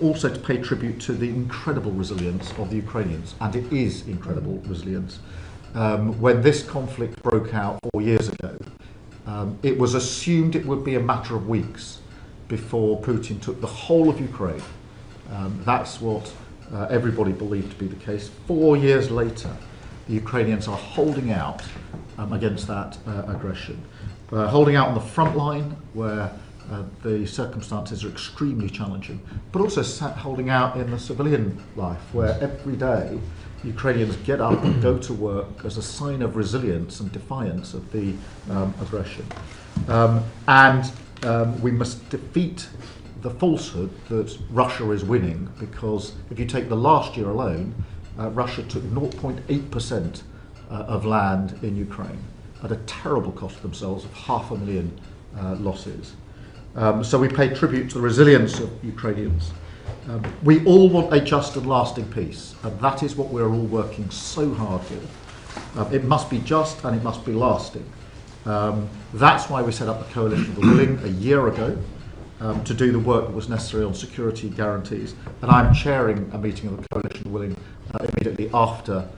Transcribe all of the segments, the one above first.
also to pay tribute to the incredible resilience of the Ukrainians, and it is incredible resilience. When this conflict broke out 4 years ago, it was assumed it would be a matter of weeks before Putin took the whole of Ukraine. That's what everybody believed to be the case. 4 years later, the Ukrainians are holding out against that aggression. Holding out on the front line where the circumstances are extremely challenging, but also holding out in the civilian life where every day Ukrainians get up and go to work as a sign of resilience and defiance of the aggression. We must defeat the falsehood that Russia is winning, because if you take the last year alone, Russia took 0.8% of land in Ukraine at a terrible cost to themselves of 500,000 losses. So we pay tribute to the resilience of Ukrainians. We all want a just and lasting peace, and that is what we're all working so hard for. It must be just and it must be lasting. That's why we set up the Coalition of the Willing a year ago, to do the work that was necessary on security guarantees. And I'm chairing a meeting of the Coalition of the Willing immediately after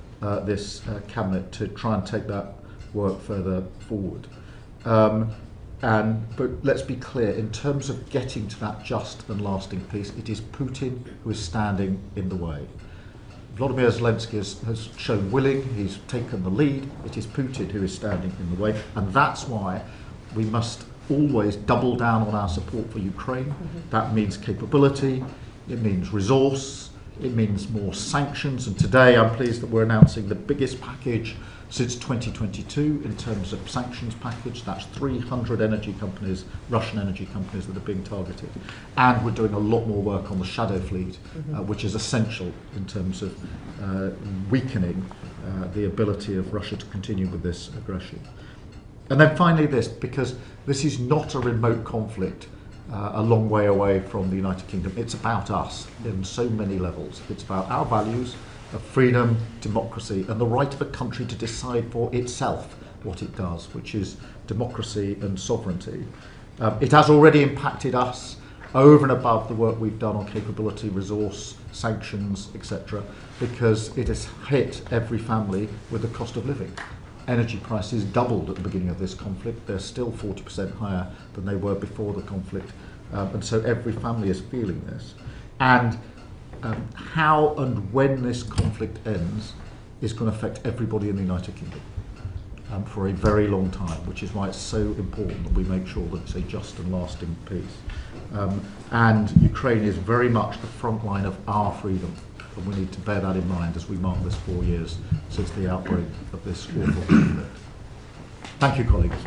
this Cabinet to try and take that work further forward. But let's be clear, in terms of getting to that just and lasting peace, it is Putin who is standing in the way. Volodymyr Zelensky has shown willing, he's taken the lead. It is Putin who is standing in the way, and that's why we must always double down on our support for Ukraine. That means capability, it means resource, it means more sanctions, and today I'm pleased that we're announcing the biggest package since 2022 in terms of sanctions package. That's 300 energy companies, Russian energy companies, that are being targeted. And we're doing a lot more work on the shadow fleet, which is essential in terms of weakening the ability of Russia to continue with this aggression. And then finally this, because this is not a remote conflict a long way away from the United Kingdom. It's about us in so many levels. It's about our values of freedom, democracy, and the right of a country to decide for itself what it does, which is democracy and sovereignty. It has already impacted us over and above the work we've done on capability, resource, sanctions, etc., because it has hit every family with the cost of living. Energy prices doubled at the beginning of this conflict. They're still 40% higher than they were before the conflict. And so every family is feeling this. And how and when this conflict ends is going to affect everybody in the United Kingdom for a very long time, which is why it's so important that we make sure that it's a just and lasting peace. And Ukraine is very much the front line of our freedom. And we need to bear that in mind as we mark this 4 years since the outbreak of this awful conflict. Thank you, colleagues.